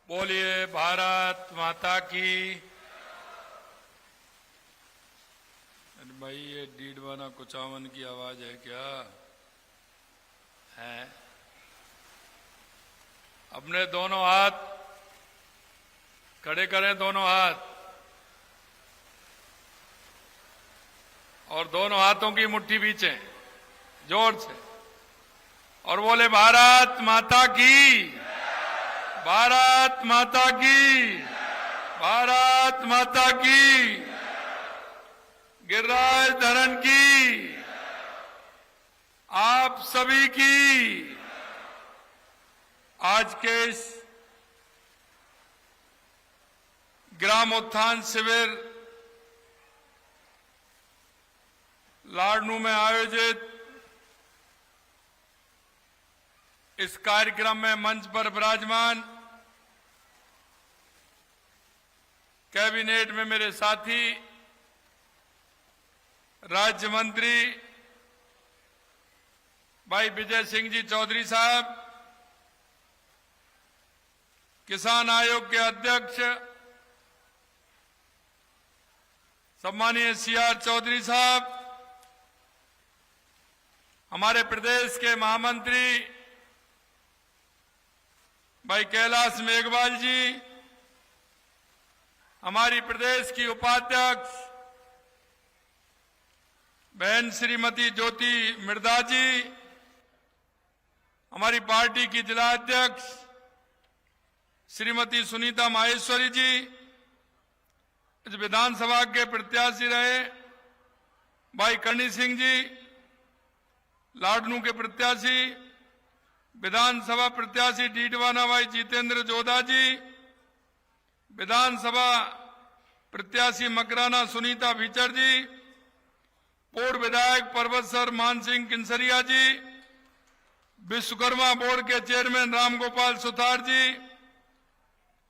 बोलिए भारत माता की। अरे भाई, ये डीडवाना कुचावन की आवाज है क्या? है। अपने दोनों हाथ खड़े करें, दोनों हाथ, और दोनों हाथों की मुट्ठी बीचे जोर से, और बोले भारत माता की, भारत माता की, भारत माता की, गिरिराज धरण की, आप सभी की। आज के इस ग्राम उत्थान शिविर लाडनू में आयोजित इस कार्यक्रम में मंच पर विराजमान कैबिनेट में मेरे साथी राज्य मंत्री भाई विजय सिंह जी चौधरी साहब, किसान आयोग के अध्यक्ष सम्मानीय सीआर चौधरी साहब, हमारे प्रदेश के महामंत्री भाई कैलाश मेघवाल जी, हमारी प्रदेश की उपाध्यक्ष बहन श्रीमती ज्योति मिर्दा जी, हमारी पार्टी की जिला अध्यक्ष श्रीमती सुनीता माहेश्वरी जी, इस विधानसभा के प्रत्याशी रहे भाई करणी सिंह जी, लाडनू के प्रत्याशी विधानसभा प्रत्याशी डीडवाना भाई जितेंद्र जोधा जी, विधानसभा प्रत्याशी मकराना सुनीता भीचर जी, पूर्व विधायक पर्वत सर मान सिंह किंसरिया जी, विश्वकर्मा बोर्ड के चेयरमैन रामगोपाल सुथार जी,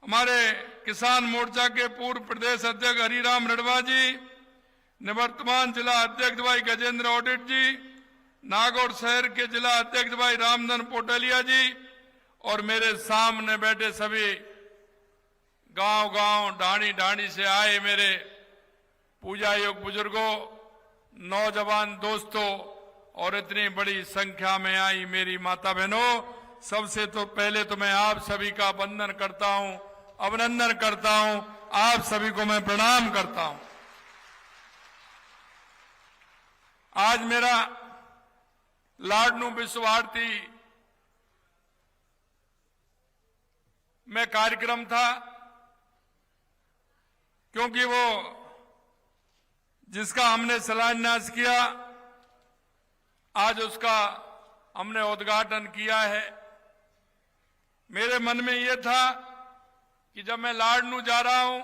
हमारे किसान मोर्चा के पूर्व प्रदेश अध्यक्ष हरिराम रड़वा जी, निवर्तमान जिला अध्यक्ष भाई गजेंद्र ओडिट जी, नागौर शहर के जिला अध्यक्ष भाई रामधन पोटलिया जी, और मेरे सामने बैठे सभी गांव-गांव ढाणी से आए मेरे पूजा योग बुजुर्गों, नौजवान दोस्तों, और इतनी बड़ी संख्या में आई मेरी माता बहनों, सबसे तो पहले तो मैं आप सभी का वंदन करता हूं, अभिनंदन करता हूं, आप सभी को मैं प्रणाम करता हूं। आज मेरा लाडनू विश्व भारती में कार्यक्रम था, क्योंकि वो जिसका हमने शिलान्यास किया, आज उसका हमने उद्घाटन किया है। मेरे मन में यह था कि जब मैं लाडनू जा रहा हूं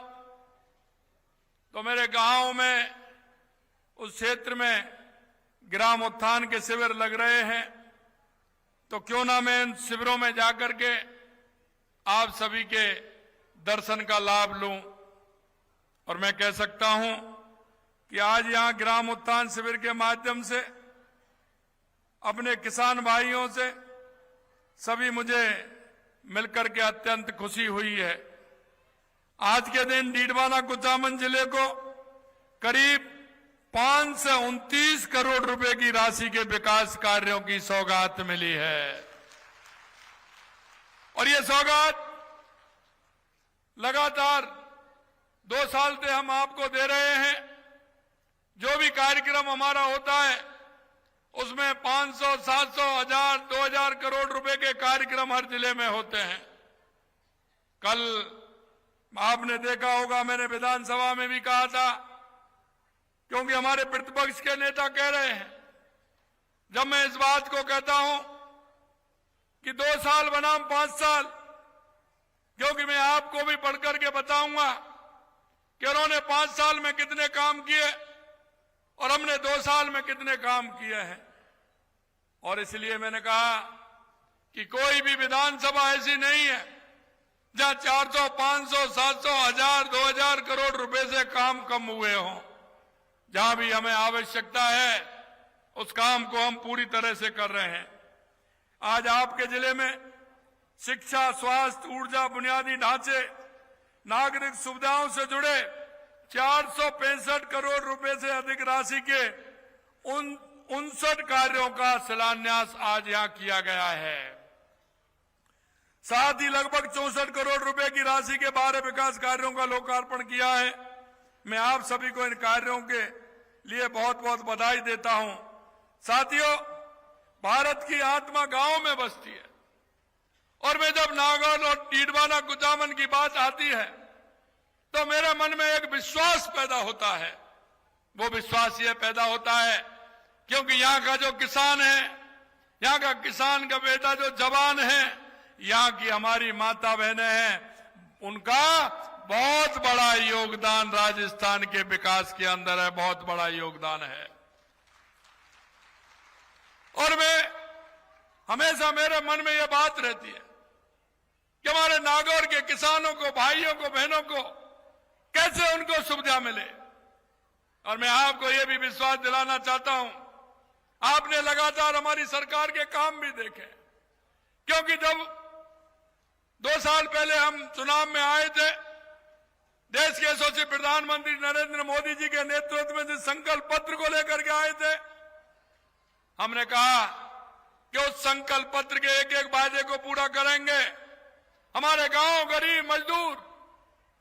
तो मेरे गांव में, उस क्षेत्र में ग्राम उत्थान के शिविर लग रहे हैं, तो क्यों ना मैं इन शिविरों में जाकर के आप सभी के दर्शन का लाभ लूं। और मैं कह सकता हूं कि आज यहां ग्राम उत्थान शिविर के माध्यम से अपने किसान भाइयों से सभी मुझे मिलकर के अत्यंत खुशी हुई है। आज के दिन डीडवाना कुचामन जिले को करीब 529 करोड़ रुपए की राशि के विकास कार्यों की सौगात मिली है, और ये सौगात लगातार 2 साल से हम आपको दे रहे हैं। जो भी कार्यक्रम हमारा होता है उसमें 500, 700, 1000, 2000 करोड़ रुपए के कार्यक्रम हर जिले में होते हैं। कल आपने देखा होगा, मैंने विधानसभा में भी कहा था, क्योंकि हमारे प्रतिपक्ष के नेता कह रहे हैं, जब मैं इस बात को कहता हूं कि 2 साल बनाम 5 साल, क्योंकि मैं आपको भी पढ़कर के बताऊंगा कि उन्होंने 5 साल में कितने काम किए और हमने 2 साल में कितने काम किए हैं। और इसलिए मैंने कहा कि कोई भी विधानसभा ऐसी नहीं है जहां 400, 500, 700, 1000, 2000 करोड़ रुपए से काम कम हुए हों। जहां भी हमें आवश्यकता है उस काम को हम पूरी तरह से कर रहे हैं। आज आपके जिले में शिक्षा, स्वास्थ्य, ऊर्जा, बुनियादी ढांचे, नागरिक सुविधाओं से जुड़े 465 करोड़ रुपए से अधिक राशि के 59 कार्यों का शिलान्यास आज यहां किया गया है। साथ ही लगभग 64 करोड़ रुपए की राशि के 12 विकास कार्यों का लोकार्पण किया है। मैं आप सभी को इन कार्यों के लिए बहुत बहुत बधाई देता हूं। साथियों, भारत की आत्मा गांव में बसती है और मैं जब नागौर और डीडवाना कुचामन की बात आती है तो मेरे मन में एक विश्वास पैदा होता है। वो विश्वास ये पैदा होता है क्योंकि यहां का जो किसान है, यहां का किसान का बेटा जो जवान है, यहां की हमारी माता बहनें हैं, उनका बहुत बड़ा योगदान राजस्थान के विकास के अंदर है, बहुत बड़ा योगदान है। और मैं हमेशा मेरे मन में यह बात रहती है कि हमारे नागौर के किसानों को, भाइयों को, बहनों को कैसे उनको सुविधा मिले। और मैं आपको यह भी विश्वास दिलाना चाहता हूं, आपने लगातार हमारी सरकार के काम भी देखे, क्योंकि जब 2 साल पहले हम चुनाव में आए थे, देश के यशस्वी प्रधानमंत्री नरेंद्र मोदी जी के नेतृत्व में जिस संकल्प पत्र को लेकर के आए थे, हमने कहा कि उस संकल्प पत्र के एक एक वायदे को पूरा करेंगे। हमारे गांव, गरीब, मजदूर,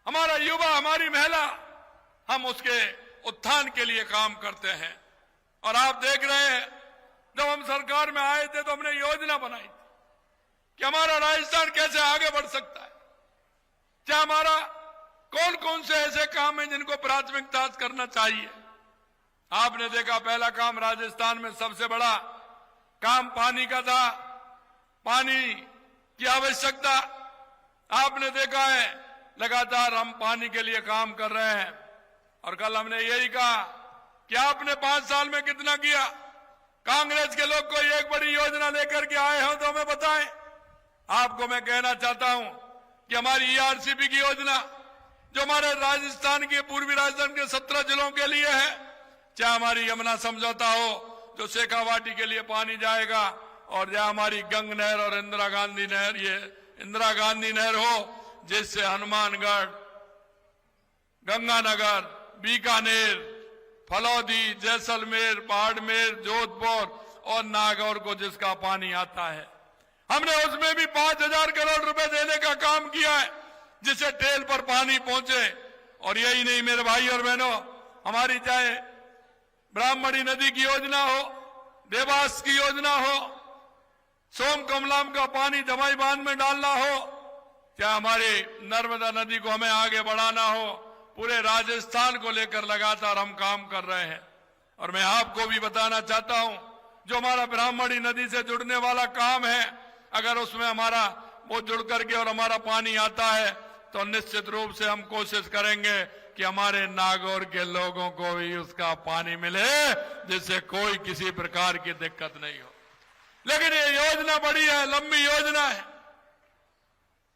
हमारा युवा, हमारी महिला, हम उसके उत्थान के लिए काम करते हैं। और आप देख रहे हैं, जब हम सरकार में आए थे तो हमने योजना बनाई थी कि हमारा राजस्थान कैसे आगे बढ़ सकता है, क्या हमारा कौन कौन से ऐसे काम हैं जिनको प्राथमिकता करना चाहिए। आपने देखा, पहला काम राजस्थान में सबसे बड़ा काम पानी का था, पानी की आवश्यकता। आपने देखा है लगातार हम पानी के लिए काम कर रहे हैं। और कल हमने यही कहा कि आपने 5 साल में कितना किया। कांग्रेस के लोग कोई एक बड़ी योजना लेकर के आए हो तो हमें बताएं। आपको मैं कहना चाहता हूं कि हमारी ERCP की योजना जो हमारे राजस्थान के, पूर्वी राजस्थान के 17 जिलों के लिए है, चाहे हमारी यमुना समझौता हो जो शेखावाटी के लिए पानी जाएगा, और या हमारी गंग नहर और इंदिरा गांधी नहर, ये इंदिरा गांधी नहर हो जिससे हनुमानगढ़, गंगानगर, बीकानेर, फलौदी, जैसलमेर, बाड़मेर, जोधपुर और नागौर को जिसका पानी आता है, हमने उसमें भी 5,000 करोड़ रुपए देने का काम किया है जिससे टेल पर पानी पहुंचे। और यही नहीं मेरे भाई और बहनों, हमारी चाहे ब्राह्मणी नदी की योजना हो, देवास की योजना हो, सोम कमलाम का पानी जमाई बांध में डालना हो, चाहे हमारी नर्मदा नदी को हमें आगे बढ़ाना हो, पूरे राजस्थान को लेकर लगातार हम काम कर रहे हैं। और मैं आपको भी बताना चाहता हूं, जो हमारा ब्राह्मणी नदी से जुड़ने वाला काम है, अगर उसमें हमारा वो जुड़ करके और हमारा पानी आता है तो निश्चित रूप से हम कोशिश करेंगे कि हमारे नागौर के लोगों को भी उसका पानी मिले, जिससे कोई किसी प्रकार की दिक्कत नहीं हो। लेकिन ये योजना बड़ी है, लंबी योजना है,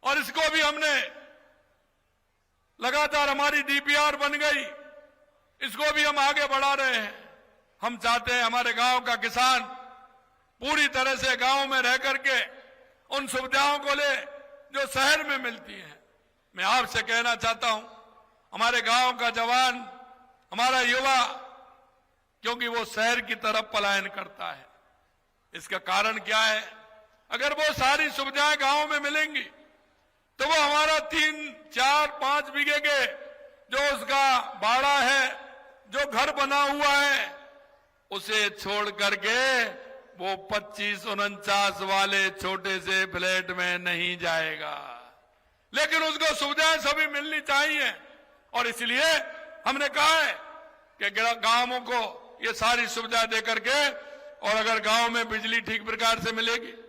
और इसको भी हमने लगातार, हमारी DPR बन गई, इसको भी हम आगे बढ़ा रहे हैं। हम चाहते हैं हमारे गांव का किसान पूरी तरह से गांव में रह करके उन सुविधाओं को ले जो शहर में मिलती हैं। मैं आपसे कहना चाहता हूं, हमारे गांव का जवान, हमारा युवा, क्योंकि वो शहर की तरफ पलायन करता है, इसका कारण क्या है? अगर वो सारी सुविधाएं गांव में मिलेंगी तो वो हमारा 3, 4, 5 बीघे के जो उसका बाड़ा है, जो घर बना हुआ है, उसे छोड़ करके वो 25-49 वाले छोटे से फ्लैट में नहीं जाएगा। लेकिन उसको सुविधाएं सभी मिलनी चाहिए, और इसलिए हमने कहा है कि गांवों को ये सारी सुविधा दे करके, और अगर गांव में बिजली ठीक प्रकार से मिलेगी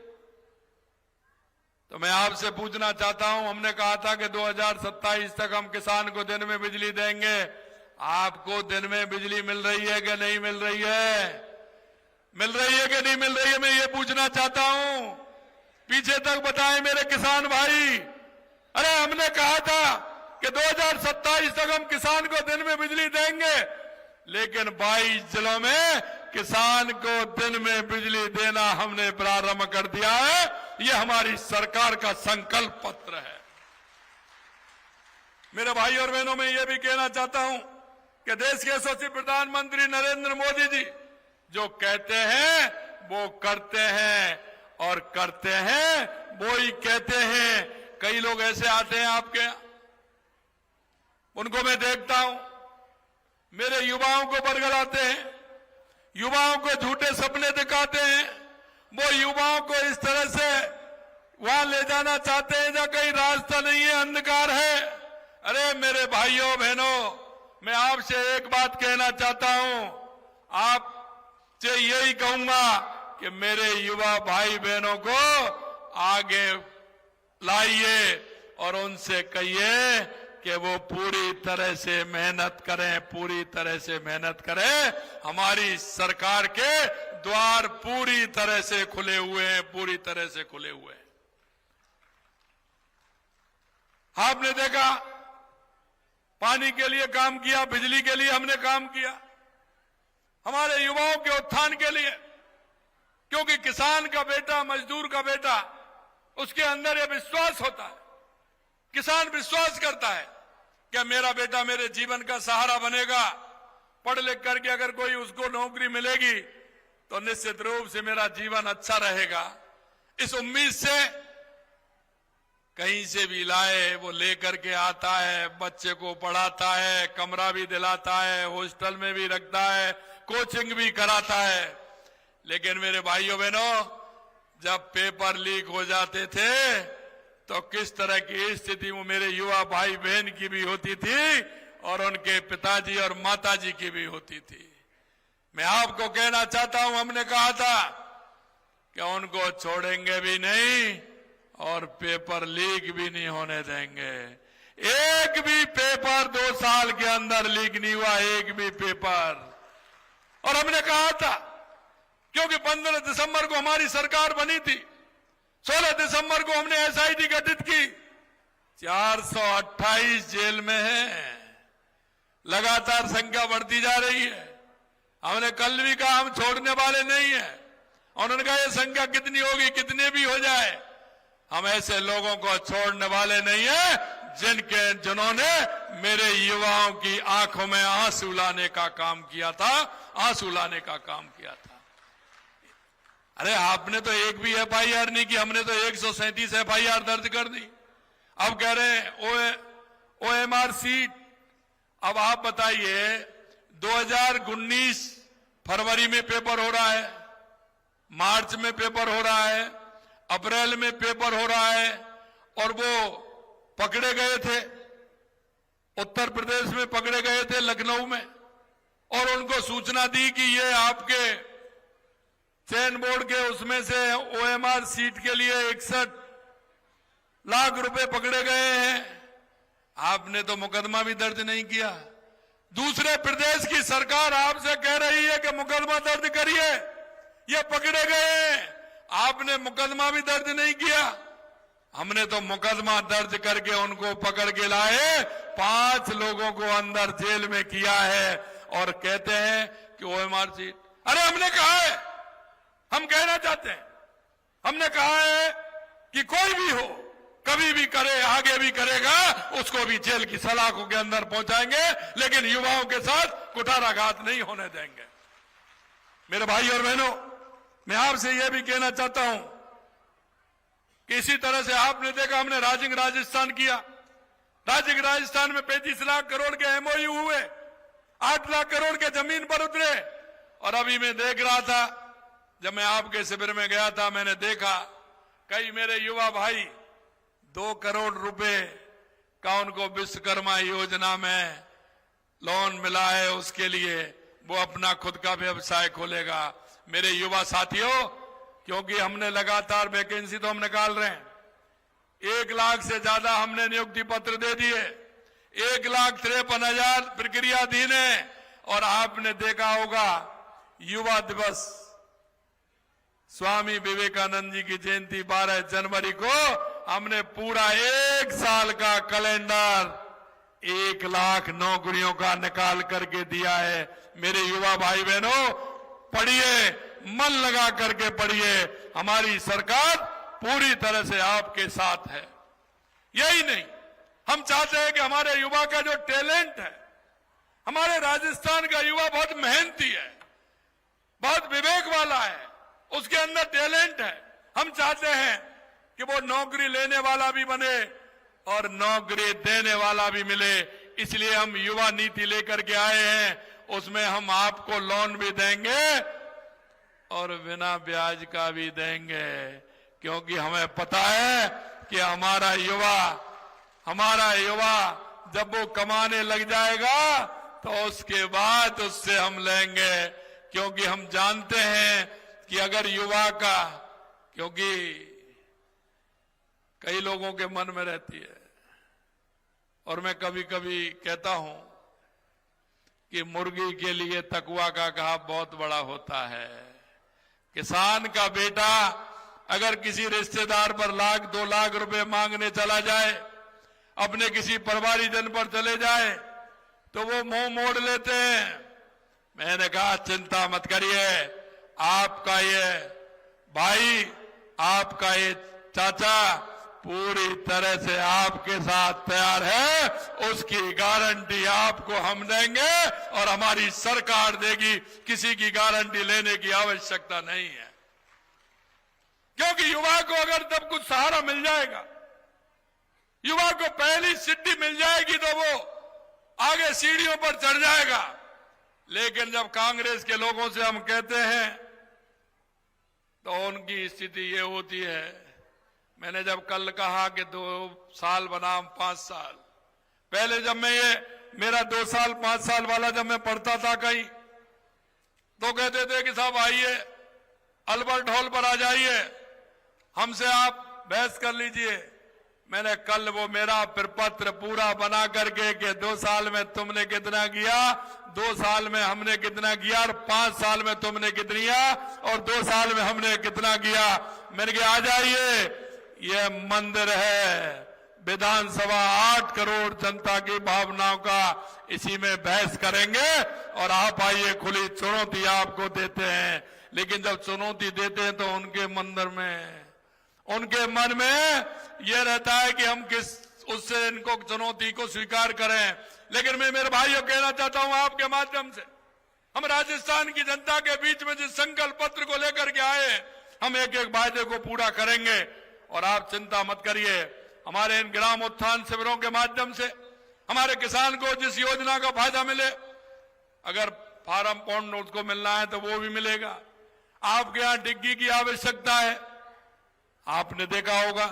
तो मैं आपसे पूछना चाहता हूं, हमने कहा था कि 2027 तक हम किसान को दिन में बिजली देंगे। आपको दिन में बिजली मिल रही है कि नहीं मिल रही है? मिल रही है कि नहीं मिल रही है? मैं ये पूछना चाहता हूं, पीछे तक बताएं मेरे किसान भाई। अरे हमने कहा था कि 2027 तक हम किसान को दिन में बिजली देंगे, लेकिन 22 जिलों में किसान को दिन में बिजली देना हमने प्रारंभ कर दिया है। ये हमारी सरकार का संकल्प पत्र है। मेरे भाई और बहनों, मैं ये भी कहना चाहता हूं कि देश के यशस्वी प्रधानमंत्री नरेंद्र मोदी जी जो कहते हैं वो करते हैं, और करते हैं वो ही कहते हैं। कई लोग ऐसे आते हैं आपके यहां, उनको मैं देखता हूं, मेरे युवाओं को बरगलाते हैं, युवाओं को झूठे सपने दिखाते हैं, वो युवाओं को इस तरह से वहां ले जाना चाहते हैं जहां कहीं रास्ता नहीं है, अंधकार है। अरे मेरे भाइयों बहनों, मैं आपसे एक बात कहना चाहता हूं, आपसे यही कहूंगा कि मेरे युवा भाई बहनों को आगे लाइए और उनसे कहिए कि वो पूरी तरह से मेहनत करें, पूरी तरह से मेहनत करें। हमारी सरकार के द्वार पूरी तरह से खुले हुए हैं, पूरी तरह से खुले हुए हैं। आपने देखा, पानी के लिए काम किया, बिजली के लिए हमने काम किया, हमारे युवाओं के उत्थान के लिए, क्योंकि किसान का बेटा, मजदूर का बेटा, उसके अंदर यह विश्वास होता है, किसान विश्वास करता है कि मेरा बेटा मेरे जीवन का सहारा बनेगा, पढ़ लिख करके अगर कोई उसको नौकरी मिलेगी तो निश्चित रूप से मेरा जीवन अच्छा रहेगा। इस उम्मीद से कहीं से भी लाए वो लेकर के आता है, बच्चे को पढ़ाता है, कमरा भी दिलाता है, हॉस्टल में भी रखता है, कोचिंग भी कराता है। लेकिन मेरे भाइयों बहनों, जब पेपर लीक हो जाते थे तो किस तरह की स्थिति वो मेरे युवा भाई बहन की भी होती थी और उनके पिताजी और माताजी की भी होती थी। मैं आपको कहना चाहता हूं, हमने कहा था कि उनको छोड़ेंगे भी नहीं और पेपर लीक भी नहीं होने देंगे। एक भी पेपर 2 साल के अंदर लीक नहीं हुआ, एक भी पेपर। और हमने कहा था, क्योंकि 15 दिसंबर को हमारी सरकार बनी थी, 16 दिसंबर को हमने एसआईटी गठित की, 428 जेल में है, लगातार संख्या बढ़ती जा रही है। हमने कल भी कहा हम छोड़ने वाले नहीं है, और उन्होंने कहा ये संख्या कितनी होगी, कितने भी हो जाए, हम ऐसे लोगों को छोड़ने वाले नहीं है जिन्होंने मेरे युवाओं की आंखों में आंसू लाने का काम किया था, आंसू लाने का काम किया था। अरे आपने तो एक भी एफआईआर नहीं की, हमने तो 137 एफआईआर दर्ज कर दी। अब कह रहे हैं ओएमआर सीट। अब आप बताइए, 2019 फरवरी में पेपर हो रहा है, मार्च में पेपर हो रहा है, अप्रैल में पेपर हो रहा है, और वो पकड़े गए थे, उत्तर प्रदेश में पकड़े गए थे, लखनऊ में, और उनको सूचना दी कि ये आपके चयन बोर्ड के उसमें से ओएमआर सीट के लिए 61 लाख रुपए पकड़े गए हैं। आपने तो मुकदमा भी दर्ज नहीं किया। दूसरे प्रदेश की सरकार आपसे कह रही है कि मुकदमा दर्ज करिए, ये पकड़े गए हैं, आपने मुकदमा भी दर्ज नहीं किया। हमने तो मुकदमा दर्ज करके उनको पकड़ के लाए, 5 लोगों को अंदर जेल में किया है, और कहते हैं कि ओएमआर सीट। अरे हमने कहा है, हम कहना चाहते हैं, हमने कहा है कि कोई भी हो, कभी भी करे, आगे भी करेगा, उसको भी जेल की सलाखों के अंदर पहुंचाएंगे, लेकिन युवाओं के साथ कुठाराघात नहीं होने देंगे। मेरे भाई और बहनों, मैं आपसे यह भी कहना चाहता हूं कि इसी तरह से आपने देखा, हमने राजिंग राजस्थान किया। राजिंग राजस्थान में 35 लाख करोड़ के एमओयू हुए, 8 लाख करोड़ के जमीन पर उतरे। और अभी मैं देख रहा था, जब मैं आपके शिविर में गया था, मैंने देखा कई मेरे युवा भाई 2 करोड़ रुपए का उनको विश्वकर्मा योजना में लोन मिला है, उसके लिए वो अपना खुद का व्यवसाय खोलेगा। मेरे युवा साथियों, क्योंकि हमने लगातार वैकेंसी तो हम निकाल रहे हैं, 1 लाख से ज्यादा हमने नियुक्ति पत्र दे दिए, 1,53,000 प्रक्रियाधीन है। और आपने देखा होगा, युवा दिवस, स्वामी विवेकानंद जी की जयंती 12 जनवरी को हमने पूरा 1 साल का कैलेंडर 1 लाख नौकरियों का निकाल करके दिया है। मेरे युवा भाई बहनों, पढ़िए, मन लगा करके पढ़िए। हमारी सरकार पूरी तरह से आपके साथ है। यही नहीं, हम चाहते हैं कि हमारे युवा का जो टैलेंट है, हमारे राजस्थान का युवा बहुत मेहनती है, बहुत विवेक वाला है, उसके अंदर टैलेंट है। हम चाहते हैं कि वो नौकरी लेने वाला भी बने और नौकरी देने वाला भी मिले। इसलिए हम युवा नीति लेकर के आए हैं, उसमें हम आपको लोन भी देंगे और बिना ब्याज का भी देंगे, क्योंकि हमें पता है कि हमारा युवा जब वो कमाने लग जाएगा तो उसके बाद उससे हम लेंगे, क्योंकि हम जानते हैं कि अगर युवा का, क्योंकि कई लोगों के मन में रहती है, और मैं कभी कभी कहता हूं कि मुर्गी के लिए तकुआ का घाव बहुत बड़ा होता है। किसान का बेटा अगर किसी रिश्तेदार पर 1-2 लाख रुपए मांगने चला जाए, अपने किसी परिवारीजन पर चले जाए, तो वो मुंह मोड़ लेते हैं। मैंने कहा चिंता मत करिए, आपका ये भाई, आपका ये चाचा पूरी तरह से आपके साथ तैयार है, उसकी गारंटी आपको हम देंगे और हमारी सरकार देगी। किसी की गारंटी लेने की आवश्यकता नहीं है, क्योंकि युवा को अगर तब कुछ सहारा मिल जाएगा, युवा को पहली सीढ़ी मिल जाएगी तो वो आगे सीढ़ियों पर चढ़ जाएगा। लेकिन जब कांग्रेस के लोगों से हम कहते हैं तो उनकी स्थिति ये होती है। मैंने जब कल कहा कि 2 साल बनाम 5 साल, पहले जब मैं ये मेरा 2 साल 5 साल वाला जब मैं पढ़ता था कहीं, तो कहते थे कि साहब आइए अल्बर्ट हॉल पर आ जाइए, हमसे आप बहस कर लीजिए। मैंने कल वो मेरा प्रपत्र पूरा बना करके कि 2 साल में तुमने कितना किया, 2 साल में हमने कितना किया, और 5 साल में तुमने कितना किया, और 2 साल में हमने कितना किया। मैंने कहा आ जाइए, ये मंदिर है विधानसभा, 8 करोड़ जनता की भावनाओं का, इसी में बहस करेंगे। और आप आइए, खुली चुनौती आपको देते हैं। लेकिन जब चुनौती देते हैं तो उनके मन में यह रहता है कि हम किस उससे इनको चुनौती को स्वीकार करें। लेकिन मैं मेरे भाइयों कहना चाहता हूं आपके माध्यम से, हम राजस्थान की जनता के बीच में जिस संकल्प पत्र को लेकर के आए, हम एक एक वायदे को पूरा करेंगे। और आप चिंता मत करिए, हमारे इन ग्राम उत्थान शिविरों के माध्यम से हमारे किसान को जिस योजना का फायदा मिले, अगर फार्म पॉन्ड उसको मिलना है तो वो भी मिलेगा। आपके यहां डिग्गी की आवश्यकता है, आपने देखा होगा,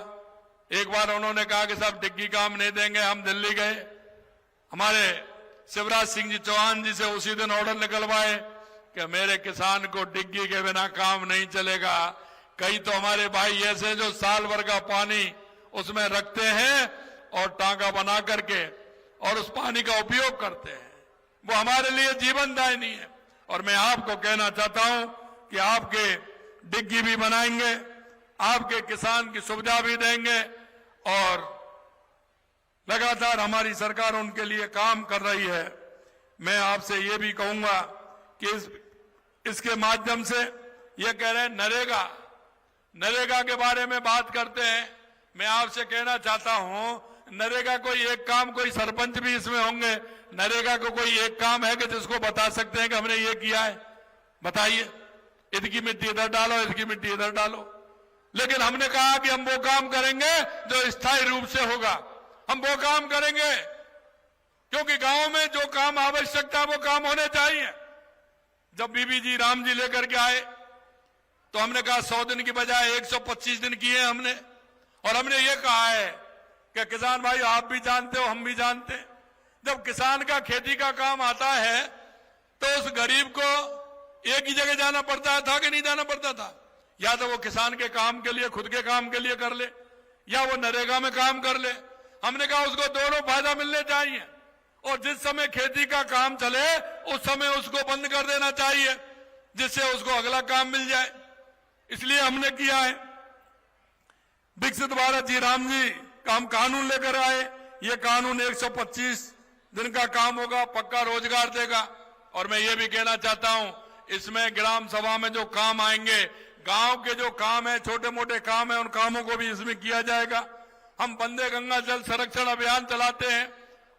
एक बार उन्होंने कहा कि साहब डिग्गी का हम नहीं देंगे। हम दिल्ली गए, हमारे शिवराज सिंह जी चौहान जी से उसी दिन ऑर्डर निकलवाए कि मेरे किसान को डिग्गी के बिना काम नहीं चलेगा। कई तो हमारे भाई ऐसे जो साल भर का पानी उसमें रखते हैं और टांका बना करके और उस पानी का उपयोग करते हैं, वो हमारे लिए जीवनदायिनी है। और मैं आपको कहना चाहता हूं कि आपके डिग्गी भी बनाएंगे, आपके किसान की सुविधा भी देंगे, और लगातार हमारी सरकार उनके लिए काम कर रही है। मैं आपसे ये भी कहूंगा कि इसके माध्यम से ये कह रहे हैं नरेगा के बारे में बात करते हैं। मैं आपसे कहना चाहता हूं, नरेगा कोई एक काम, कोई सरपंच भी इसमें होंगे, नरेगा को कोई एक काम है कि जिसको बता सकते हैं कि हमने ये किया है? बताइए, इसकी मिट्टी इधर डालो, इसकी मिट्टी इधर डालो। लेकिन हमने कहा कि हम वो काम करेंगे जो स्थायी रूप से होगा, हम वो काम करेंगे, क्योंकि गांव में जो काम आवश्यकता वो काम होने चाहिए। जब बीबी जी राम जी लेकर के आए तो हमने कहा 100 दिन की बजाय 125 दिन किए हमने। और हमने ये कहा है कि किसान भाई, आप भी जानते हो, हम भी जानते हैं, जब किसान का खेती का काम आता है तो उस गरीब को एक ही जगह जाना पड़ता था कि नहीं जाना पड़ता था? या तो वो किसान के काम के लिए, खुद के काम के लिए कर ले, या वो नरेगा में काम कर ले। हमने कहा उसको दोनों फायदा मिलने चाहिए, और जिस समय खेती का काम चले उस समय उसको बंद कर देना चाहिए, जिससे उसको अगला काम मिल जाए। इसलिए हमने किया है, विकसित भारत जी राम जी का हम कानून लेकर आए। ये कानून 125 दिन का काम होगा, पक्का रोजगार देगा। और मैं ये भी कहना चाहता हूं, इसमें ग्राम सभा में जो काम आएंगे, गांव के जो काम है, छोटे मोटे काम है, उन कामों को भी इसमें किया जाएगा। हम वंदे गंगा जल संरक्षण अभियान चलाते हैं,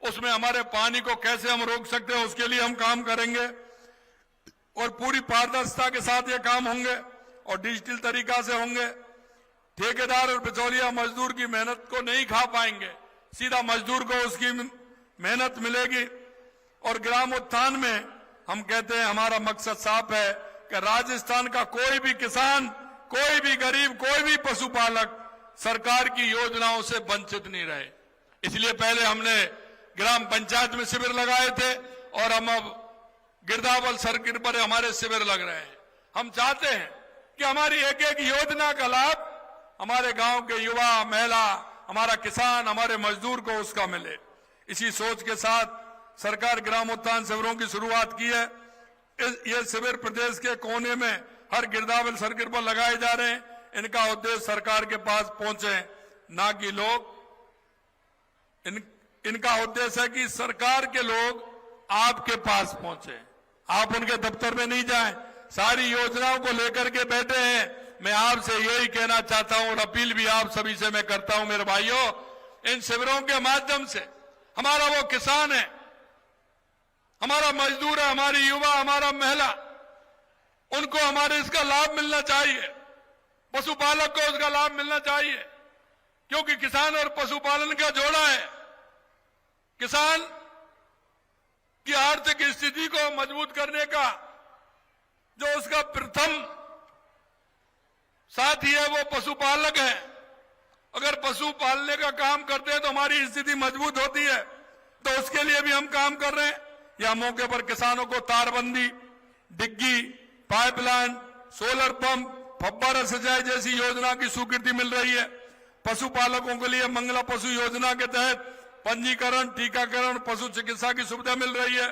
उसमें हमारे पानी को कैसे हम रोक सकते हैं उसके लिए हम काम करेंगे और पूरी पारदर्शिता के साथ ये काम होंगे और डिजिटल तरीका से होंगे। ठेकेदार और बिचौलिया मजदूर की मेहनत को नहीं खा पाएंगे, सीधा मजदूर को उसकी मेहनत मिलेगी। और ग्राम उत्थान में हम कहते हैं हमारा मकसद साफ है कि राजस्थान का कोई भी किसान, कोई भी गरीब, कोई भी पशुपालक सरकार की योजनाओं से वंचित नहीं रहे। इसलिए पहले हमने ग्राम पंचायत में शिविर लगाए थे और हम अब गिरदावल सर्किट पर हमारे शिविर लग रहे हैं। हम चाहते हैं कि हमारी एक एक योजना का लाभ हमारे गांव के युवा, महिला, हमारा किसान, हमारे मजदूर को उसका मिले। इसी सोच के साथ सरकार ग्राम उत्थान शिविरों की शुरुआत की है। ये शिविर प्रदेश के कोने में हर गिरदावल सर्किट पर लगाए जा रहे हैं। इनका उद्देश्य सरकार के पास पहुंचे, ना कि लोग। इनका उद्देश्य है कि सरकार के लोग आपके पास पहुंचे, आप उनके दफ्तर में नहीं जाएं, सारी योजनाओं को लेकर के बैठे हैं। मैं आपसे यही कहना चाहता हूं और अपील भी आप सभी से मैं करता हूं मेरे भाइयों, इन शिविरों के माध्यम से हमारा वो किसान है, हमारा मजदूर है, हमारी युवा, हमारा महिला, उनको हमारे इसका लाभ मिलना चाहिए। पशुपालक को उसका लाभ मिलना चाहिए, क्योंकि किसान और पशुपालन का जोड़ा है। किसान की आर्थिक स्थिति को मजबूत करने का जो उसका प्रथम साथी है वो पशुपालक है। अगर पशु पालने का काम करते हैं तो हमारी स्थिति मजबूत होती है, तो उसके लिए भी हम काम कर रहे हैं। या मौके पर किसानों को तारबंदी, डिग्गी, पाइपलाइन, सोलर पंप, फव्वारा सिंचाई जैसी योजना की स्वीकृति मिल रही है। पशुपालकों के लिए मंगला पशु योजना के तहत पंजीकरण, टीकाकरण, पशु चिकित्सा की सुविधा मिल रही है।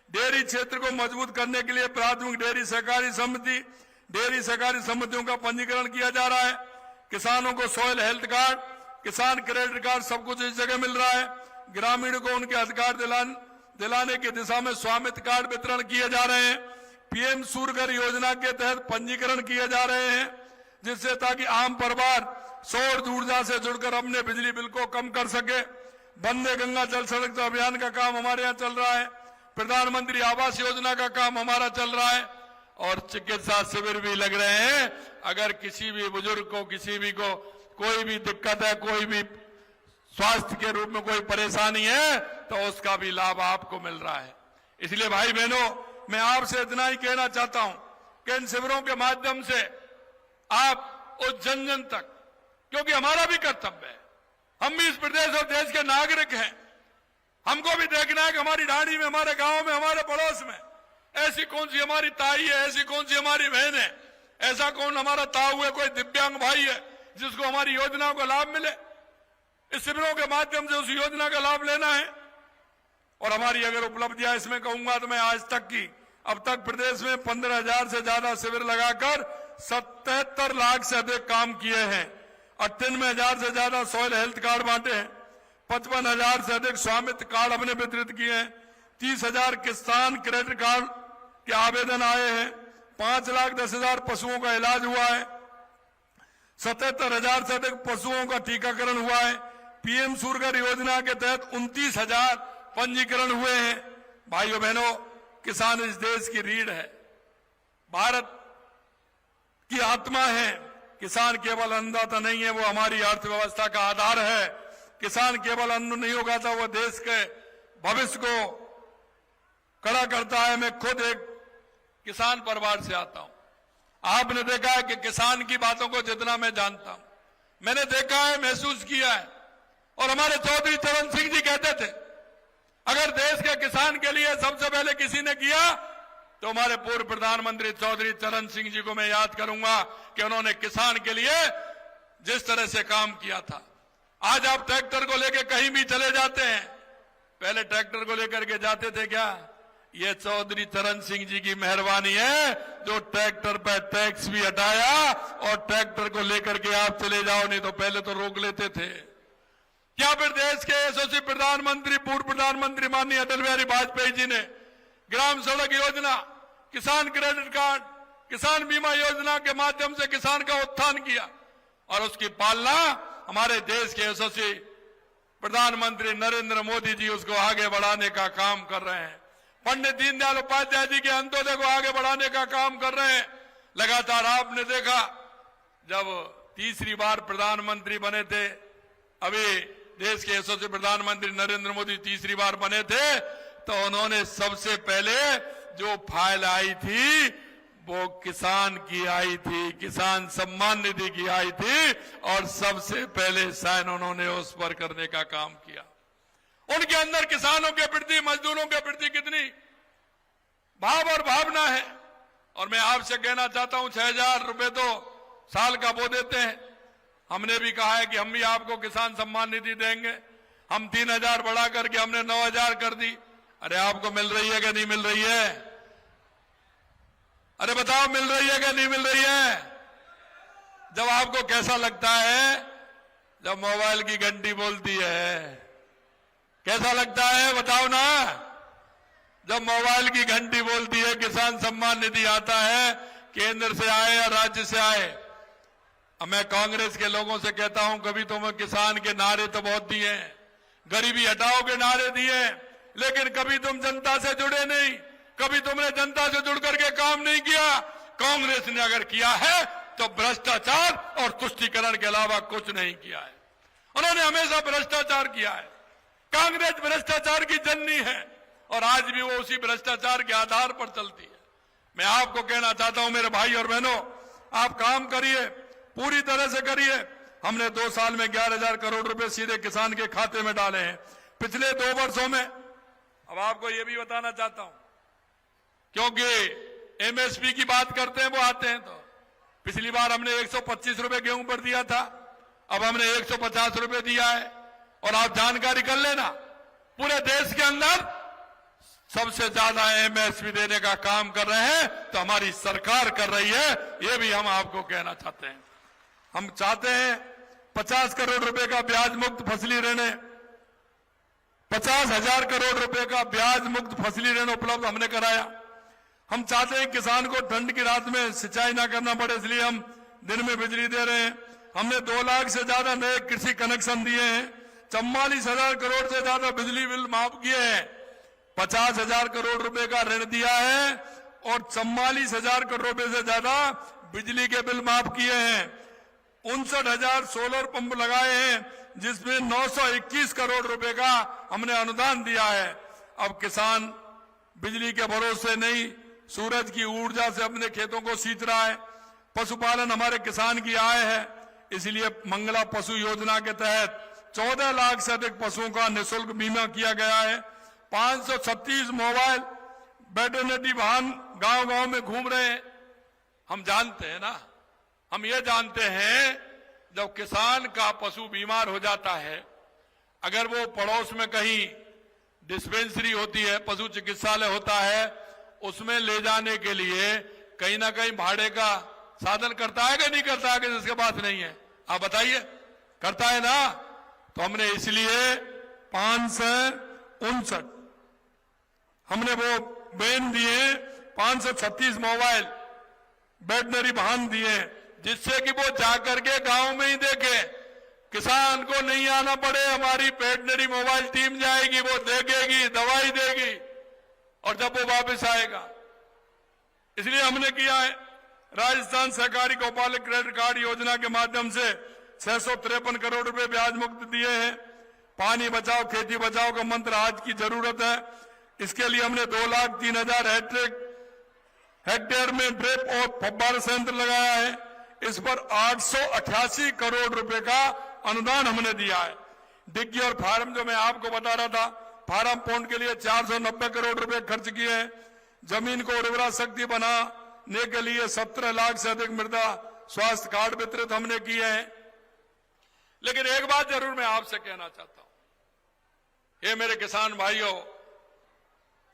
डेयरी क्षेत्र को मजबूत करने के लिए प्राथमिक डेयरी सहकारी समिति, डेयरी सहकारी समितियों का पंजीकरण किया जा रहा है। किसानों को सॉइल हेल्थ कार्ड, किसान क्रेडिट कार्ड, सब कुछ इस जगह मिल रहा है। ग्रामीण को उनके अधिकार दिलाने की दिशा में स्वामित्व कार्ड वितरण किए जा रहे हैं। पीएम सूर्यघर योजना के तहत पंजीकरण किए जा रहे हैं, जिससे ताकि आम परिवार सौर ऊर्जा से जुड़कर अपने बिजली बिल को कम कर सके। वंदे गंगा जल संरक्षण अभियान का काम हमारे यहाँ चल रहा है। प्रधानमंत्री आवास योजना का काम हमारा चल रहा है और चिकित्सा शिविर भी लग रहे हैं। अगर किसी भी बुजुर्ग को, किसी भी को कोई भी दिक्कत है, कोई भी स्वास्थ्य के रूप में कोई परेशानी है, तो उसका भी लाभ आपको मिल रहा है। इसलिए भाई बहनों, मैं आपसे इतना ही कहना चाहता हूं कि इन शिविरों के माध्यम से आप उस जन जन तक, क्योंकि हमारा भी कर्तव्य है, हम भी इस प्रदेश और देश के नागरिक हैं, हमको भी देखना है कि हमारी ढाणी में, हमारे गांव में, हमारे पड़ोस में ऐसी कौन सी हमारी ताई है, ऐसी कौन सी हमारी बहन है, ऐसा कौन हमारा ताऊ है, कोई दिव्यांग भाई है जिसको हमारी योजनाओं का लाभ मिले। इस शिविरों के माध्यम से उस योजना का लाभ लेना है। और हमारी अगर उपलब्धियां इसमें कहूंगा तो मैं आज तक की, अब तक प्रदेश में 15,000 से ज्यादा शिविर लगाकर 77 लाख से अधिक काम किए हैं। 98,000 से ज्यादा सॉइल हेल्थ कार्ड बांटे हैं। 55,000 से अधिक स्वामित्व कार्ड हमने वितरित किए हैं। 30,000 किसान क्रेडिट कार्ड के आवेदन आए हैं। 5,10,000 पशुओं का इलाज हुआ है। 77,000 से अधिक पशुओं का टीकाकरण हुआ है। पीएम सूर्यघर योजना के तहत 29,000 पंजीकरण हुए हैं। भाइयों बहनों, किसान इस देश की रीढ़ है, भारत की आत्मा है। किसान केवल अन्नदाता नहीं है, वो हमारी अर्थव्यवस्था का आधार है। किसान केवल अन्न नहीं उगाता, वो देश के भविष्य को खड़ा करता है। मैं खुद एक किसान परिवार से आता हूं। आपने देखा है कि किसान की बातों को जितना मैं जानता हूं, मैंने देखा है, महसूस किया है। और हमारे चौधरी चरण सिंह जी कहते थे, अगर देश के किसान के लिए सबसे पहले किसी ने किया तो हमारे पूर्व प्रधानमंत्री चौधरी चरण सिंह जी को मैं याद करूंगा कि उन्होंने किसान के लिए जिस तरह से काम किया था। आज आप ट्रैक्टर को लेकर कहीं भी चले जाते हैं, पहले ट्रैक्टर को लेकर के जाते थे क्या? ये चौधरी चरण सिंह जी की मेहरबानी है जो ट्रैक्टर पर टैक्स भी हटाया और ट्रैक्टर को लेकर के आप चले जाओ, नहीं तो पहले तो रोक लेते थे। क्या फिर देश के यशस्वी प्रधानमंत्री, पूर्व प्रधानमंत्री माननीय अटल बिहारी वाजपेयी जी ने ग्राम सड़क योजना, किसान क्रेडिट कार्ड, किसान बीमा योजना के माध्यम से किसान का उत्थान किया और उसकी पालना हमारे देश के यशस्वी प्रधानमंत्री नरेंद्र मोदी जी उसको आगे बढ़ाने का काम कर रहे हैं। पंडित दीनदयाल उपाध्याय जी के अंत्योदय को आगे बढ़ाने का काम कर रहे हैं। लगातार आपने देखा जब तीसरी बार प्रधानमंत्री बने थे, अभी देश के यशस्वी प्रधानमंत्री नरेंद्र मोदी तीसरी बार बने थे, तो उन्होंने सबसे पहले जो फाइल आई थी वो किसान की आई थी, किसान सम्मान निधि की आई थी और सबसे पहले साइन उन्होंने उस पर करने का काम किया। उनके अंदर किसानों के प्रति, मजदूरों के प्रति कितनी भाव और भावना है। और मैं आपसे कहना चाहता हूं 6,000 रुपए तो साल का वो देते हैं। हमने भी कहा है कि हम भी आपको किसान सम्मान निधि देंगे। हम 3,000 बढ़ा करके हमने 9,000 कर दी। अरे आपको मिल रही है कि नहीं मिल रही है? अरे बताओ मिल रही है कि नहीं मिल रही है? जब आपको कैसा लगता है जब मोबाइल की घंटी बोलती है? कैसा लगता है बताओ ना? जब मोबाइल की घंटी बोलती है, किसान सम्मान निधि आता है, केंद्र से आए या राज्य से आए। अब मैं कांग्रेस के लोगों से कहता हूं, कभी तुम्हें किसान के नारे तो बहुत दिए, गरीबी हटाओ के नारे दिए, लेकिन कभी तुम जनता से जुड़े नहीं, कभी तुमने जनता से जुड़ करके काम नहीं किया। कांग्रेस ने अगर किया है तो भ्रष्टाचार और तुष्टीकरण के अलावा कुछ नहीं किया है। उन्होंने हमेशा भ्रष्टाचार किया है। कांग्रेस भ्रष्टाचार की जननी है और आज भी वो उसी भ्रष्टाचार के आधार पर चलती है। मैं आपको कहना चाहता हूं मेरे भाई और बहनों, आप काम करिए, पूरी तरह से करिए। हमने 2 साल में 11,000 करोड़ रुपए सीधे किसान के खाते में डाले हैं। पिछले 2 वर्षों में, अब आपको यह भी बताना चाहता हूं, क्योंकि एमएसपी की बात करते हैं वो आते हैं, तो पिछली बार हमने 125 रुपए गेहूं पर दिया था, अब हमने 150 रुपए दिया है। और आप जानकारी कर लेना, पूरे देश के अंदर सबसे ज्यादा एमएसपी देने का काम कर रहे हैं तो हमारी सरकार कर रही है। ये भी हम आपको कहना चाहते हैं। हम चाहते हैं 50 करोड़ रुपए का ब्याज मुक्त फसली ऋण, 50,000 करोड़ रुपए का ब्याज मुक्त फसली ऋण उपलब्ध हमने कराया। हम चाहते हैं किसान को ठंड की रात में सिंचाई ना करना पड़े, इसलिए हम दिन में बिजली दे रहे हैं। हमने 2 लाख से ज्यादा नए कृषि कनेक्शन दिए हैं, 44,000 करोड़ से ज्यादा बिजली बिल माफ किए हैं, 50,000 करोड़ रुपए का ऋण दिया है और 44,000 करोड़ रुपए से ज्यादा बिजली के बिल माफ किए हैं। 59,000 सोलर पंप लगाए हैं जिसमें 921 करोड़ रुपए का हमने अनुदान दिया है। अब किसान बिजली के भरोसे नहीं, सूरज की ऊर्जा से अपने खेतों को सींच रहा है। पशुपालन हमारे किसान की आय है, इसलिए मंगला पशु योजना के तहत 14 लाख से अधिक पशुओं का निःशुल्क बीमा किया गया है। 536 मोबाइल वेटरनरी वाहन गांव-गांव में घूम रहे हैं। हम जानते हैं ना, हम ये जानते हैं जब किसान का पशु बीमार हो जाता है, अगर वो पड़ोस में कहीं डिस्पेंसरी होती है, पशु चिकित्सालय होता है, उसमें ले जाने के लिए कहीं ना कहीं भाड़े का साधन करता है कि नहीं करता है, कि जिसके पास नहीं है? आप बताइए, करता है ना? तो हमने इसलिए 559 हमने वो वैन दिए, 536 मोबाइल वेटनरी वाहन दिए, जिससे कि वो जाकर के गांव में ही देखे, किसान को नहीं आना पड़े। हमारी वेटनरी मोबाइल टीम जाएगी, वो देखेगी, दवाई देगी और जब वो वापस आएगा। इसलिए हमने किया है। राजस्थान सहकारी गौपालक क्रेडिट कार्ड योजना के माध्यम से 653 करोड़ रुपए ब्याज मुक्त दिए हैं। पानी बचाओ खेती बचाओ का मंत्र आज की जरूरत है, इसके लिए हमने 2,03,000 हेक्टेयर में ड्रिप और फव्वारा संयंत्र लगाया है। इस पर 888 करोड़ रुपए का अनुदान हमने दिया है। डिग्गी और फार्म जो मैं आपको बता रहा था, फार्म पॉन्ड के लिए 490 करोड़ रुपए खर्च किए हैं। जमीन को उर्वरा शक्ति बनाने के लिए 17 लाख से अधिक मृदा स्वास्थ्य कार्ड वितरित हमने किए हैं। लेकिन एक बात जरूर मैं आपसे कहना चाहता हूं, ये मेरे किसान भाइयों,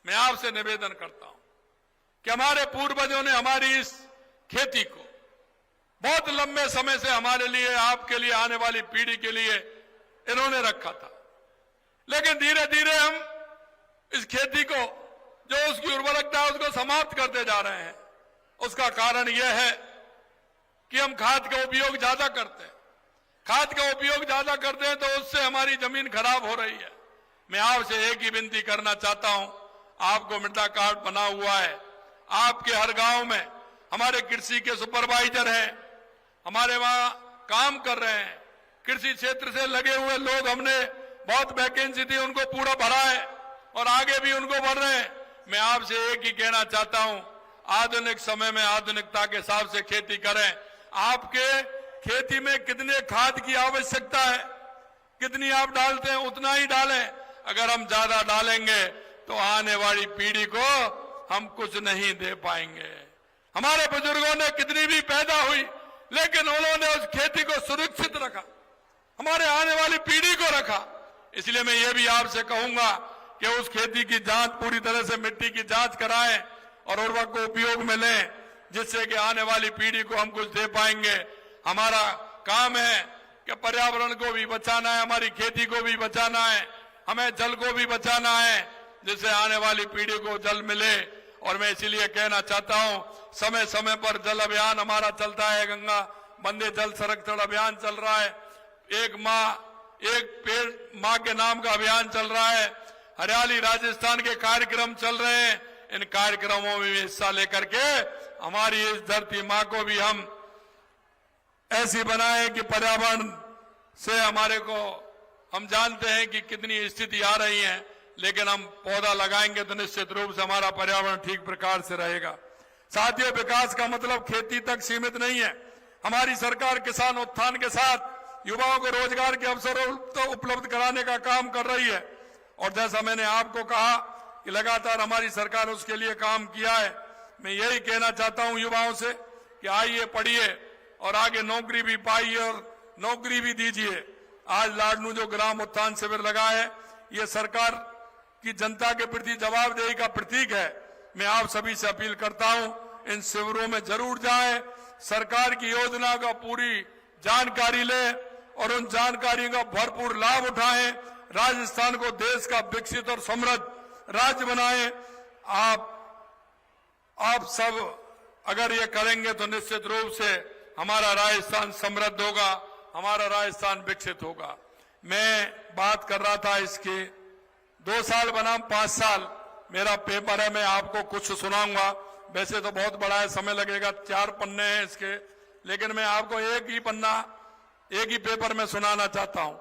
मैं आपसे निवेदन करता हूं कि हमारे पूर्वजों ने हमारी इस खेती को बहुत लंबे समय से हमारे लिए, आपके लिए, आने वाली पीढ़ी के लिए इन्होंने रखा था। लेकिन धीरे धीरे हम इस खेती को, जो उसकी उर्वरकता है, उसको समाप्त करते जा रहे हैं। उसका कारण यह है कि हम खाद का उपयोग ज्यादा करते हैं। खाद का उपयोग ज्यादा करते हैं तो उससे हमारी जमीन खराब हो रही है। मैं आपसे एक ही विनती करना चाहता हूं, आपको मृदा कार्ड बना हुआ है, आपके हर गांव में हमारे कृषि के सुपरवाइजर हैं, हमारे वहां काम कर रहे हैं, कृषि क्षेत्र से लगे हुए लोग, हमने बहुत वैकेंसी थी उनको पूरा भरा है और आगे भी उनको भर रहे हैं। मैं आपसे एक ही कहना चाहता हूं, आधुनिक समय में आधुनिकता के हिसाब से खेती करें। आपके खेती में कितने खाद की आवश्यकता है, कितनी आप डालते हैं उतना ही डालें। अगर हम ज्यादा डालेंगे तो आने वाली पीढ़ी को हम कुछ नहीं दे पाएंगे। हमारे बुजुर्गों ने कितनी भी पैदा हुई लेकिन उन्होंने उस खेती को सुरक्षित रखा, हमारे आने वाली पीढ़ी को रखा। इसलिए मैं ये भी आपसे कहूंगा कि उस खेती की जांच पूरी तरह से मिट्टी की जांच कराएं और उर्वरक को उपयोग में लें, जिससे कि आने वाली पीढ़ी को हम कुछ दे पाएंगे। हमारा काम है कि पर्यावरण को भी बचाना है, हमारी खेती को भी बचाना है, हमें जल को भी बचाना है, जिससे आने वाली पीढ़ी को जल मिले। और मैं इसीलिए कहना चाहता हूं, समय समय पर जल अभियान हमारा चलता है, गंगा वंदे जल संरक्षण अभियान चल रहा है, एक माँ एक पेड़ माँ के नाम का अभियान चल रहा है, हरियाली राजस्थान के कार्यक्रम चल रहे हैं। इन कार्यक्रमों में हिस्सा लेकर के हमारी इस धरती माँ को भी हम ऐसी बनाए कि पर्यावरण से हमारे को, हम जानते हैं कि कितनी स्थिति आ रही है, लेकिन हम पौधा लगाएंगे तो निश्चित रूप से हमारा पर्यावरण ठीक प्रकार से रहेगा। साथियों, विकास का मतलब खेती तक सीमित नहीं है। हमारी सरकार किसान उत्थान के साथ युवाओं को रोजगार के अवसर उपलब्ध कराने का काम कर रही है। और जैसा मैंने आपको कहा कि लगातार हमारी सरकार उसके लिए काम किया है। मैं यही कहना चाहता हूं युवाओं से कि आइए, पढ़िए और आगे नौकरी भी पाइए और नौकरी भी दीजिए। आज लाडनू जो ग्राम उत्थान शिविर लगा है, ये सरकार की जनता के प्रति जवाबदेही का प्रतीक है। मैं आप सभी से अपील करता हूं, इन शिविरों में जरूर जाएं, सरकार की योजना का पूरी जानकारी लें और उन जानकारियों का भरपूर लाभ उठाएं। राजस्थान को देश का विकसित और समृद्ध राज्य बनाएं। आप सब अगर ये करेंगे तो निश्चित रूप से हमारा राजस्थान समृद्ध होगा, हमारा राजस्थान विकसित होगा। मैं बात कर रहा था इसके 2 साल बनाम 5 साल, मेरा पेपर है, मैं आपको कुछ सुनाऊंगा। वैसे तो बहुत बड़ा है, समय लगेगा, 4 पन्ने हैं इसके, लेकिन मैं आपको एक ही पन्ना, एक ही पेपर में सुनाना चाहता हूं।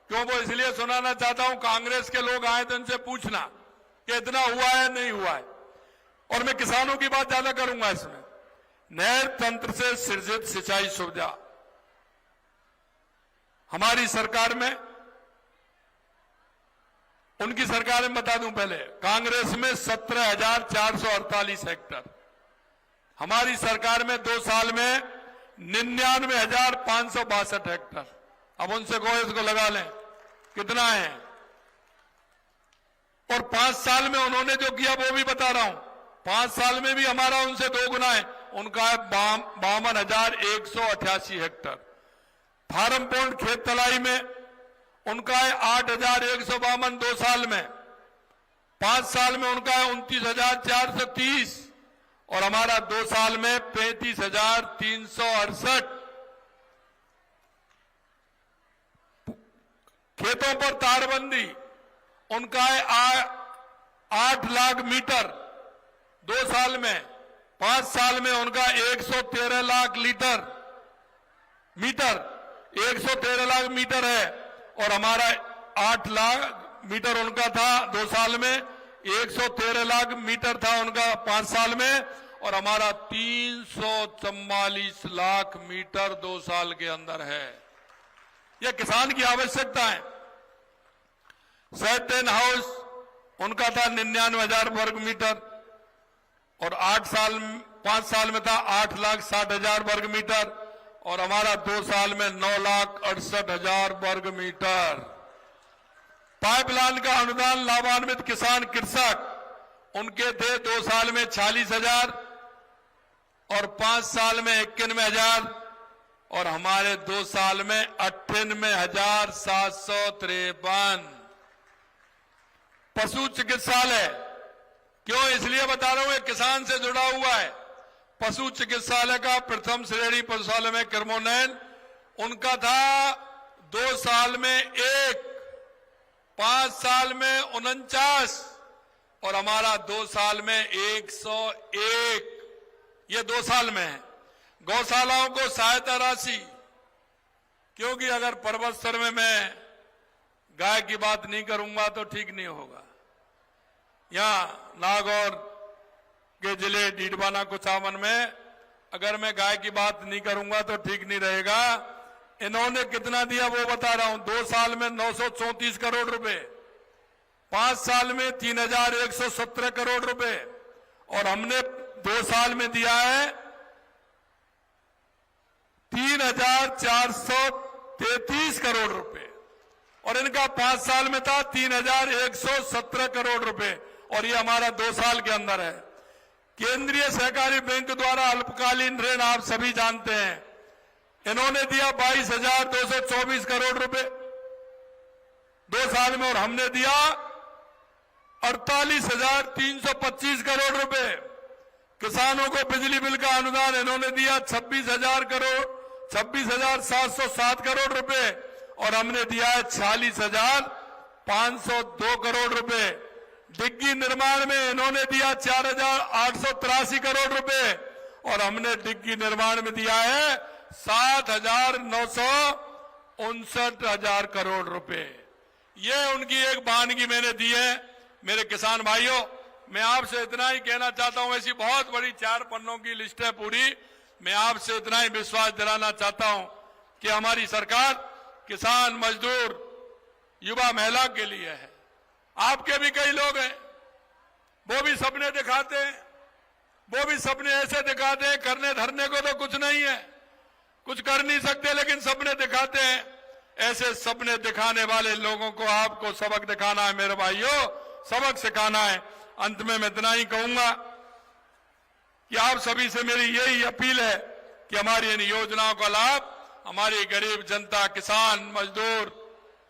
क्यों वो इसलिए सुनाना चाहता हूं, कांग्रेस के लोग आए तो इनसे पूछना कि इतना हुआ है नहीं हुआ है। और मैं किसानों की बात ज्यादा करूंगा इसमें। नहर तंत्र से सृजित सिंचाई सुविधा हमारी सरकार में, उनकी सरकार में बता दूं पहले, कांग्रेस में 17,448 हेक्टर, हमारी सरकार में 2 साल में 99,562 हेक्टर। अब उनसे कहो इसको लगा लें कितना है। और 5 साल में उन्होंने जो किया वो भी बता रहा हूं, 5 साल में भी हमारा उनसे 2 गुना है। उनका है 52,188 हेक्टर। फार्म पॉइंट खेत तलाई में उनका है 8,152 2 साल में। 5 साल में उनका है 29,430 और हमारा 2 साल में 35,368। खेतों पर तारबंदी उनका है 8 लाख मीटर 2 साल में। 5 साल में उनका 113 लाख मीटर 113 लाख मीटर है और हमारा 8 लाख मीटर उनका था 2 साल में, 113 लाख मीटर था उनका 5 साल में और हमारा 344 लाख मीटर 2 साल के अंदर है। यह किसान की आवश्यकता है। सेटेन हाउस उनका था 99,000 वर्ग मीटर और 5 साल में था 8,60,000 वर्ग मीटर और हमारा 2 साल में 9,68,000 वर्ग मीटर। पाइपलाइन का अनुदान लाभान्वित किसान कृषक उनके थे 2 साल में 46,000 और 5 साल में 91,000 और हमारे 2 साल में 98,753। पशु चिकित्सालय क्यों इसलिए बता रहा हूं, किसान से जुड़ा हुआ है। पशु चिकित्सालय का प्रथम श्रेणी पशुशाला में क्रमोन्नयन, उनका था 2 साल में 1, 5 साल में 49 और हमारा 2 साल में 101। ये 2 साल में है। गौशालाओं को सहायता राशि, क्योंकि अगर पर्वत स्तर में मैं गाय की बात नहीं करूंगा तो ठीक नहीं होगा। यहां नागौर के जिले डीडवाना कुचामन में अगर मैं गाय की बात नहीं करूंगा तो ठीक नहीं रहेगा। इन्होंने कितना दिया वो बता रहा हूं। 2 साल में 934 करोड़ रुपए, 5 साल में 3117 करोड़ रुपए और हमने 2 साल में दिया है 3433 करोड़ रुपए और इनका 5 साल में था 3117 करोड़ रुपए और ये हमारा 2 साल के अंदर है। केंद्रीय सहकारी बैंक द्वारा अल्पकालीन ऋण आप सभी जानते हैं, इन्होंने दिया 22,224 करोड़ रुपए 2 साल में और हमने दिया 48,325 करोड़ रुपए। किसानों को बिजली बिल का अनुदान इन्होंने दिया 26,707 करोड़ रुपए और हमने दिया है 46,502 करोड़ रुपए। डिग्गी निर्माण में इन्होंने दिया 4,883 करोड़ रुपए और हमने डिग्गी निर्माण में दिया है 7,959 करोड़ रुपए। ये उनकी एक वानगी मैंने दी है। मेरे किसान भाइयों, मैं आपसे इतना ही कहना चाहता हूं, ऐसी बहुत बड़ी 4 पन्नों की लिस्ट है पूरी। मैं आपसे इतना ही विश्वास दिलाना चाहता हूं कि हमारी सरकार किसान, मजदूर, युवा, महिला के लिए है। आपके भी कई लोग हैं, वो भी सपने दिखाते हैं, वो भी सपने ऐसे दिखाते हैं, करने धरने को तो कुछ नहीं है, कुछ कर नहीं सकते, लेकिन सपने दिखाते हैं। ऐसे सपने दिखाने वाले लोगों को आपको सबक दिखाना है मेरे भाइयों, सबक सिखाना है। अंत में मैं इतना ही कहूंगा कि आप सभी से मेरी यही अपील है कि हमारी इन योजनाओं का लाभ हमारी गरीब जनता, किसान, मजदूर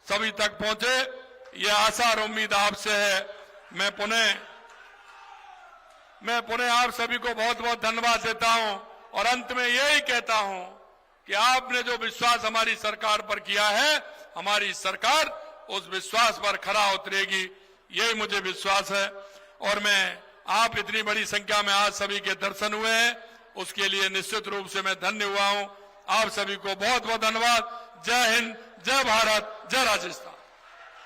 सभी तक पहुंचे। ये आशा और उम्मीद आपसे है। मैं पुनः आप सभी को बहुत बहुत धन्यवाद देता हूं और अंत में यही कहता हूं कि आपने जो विश्वास हमारी सरकार पर किया है, हमारी सरकार उस विश्वास पर खरा उतरेगी, यही मुझे विश्वास है। और मैं आप इतनी बड़ी संख्या में आज सभी के दर्शन हुए हैं, उसके लिए निश्चित रूप से मैं धन्य हुआ हूं। आप सभी को बहुत बहुत धन्यवाद। जय हिंद, जय भारत, जय राजस्थान।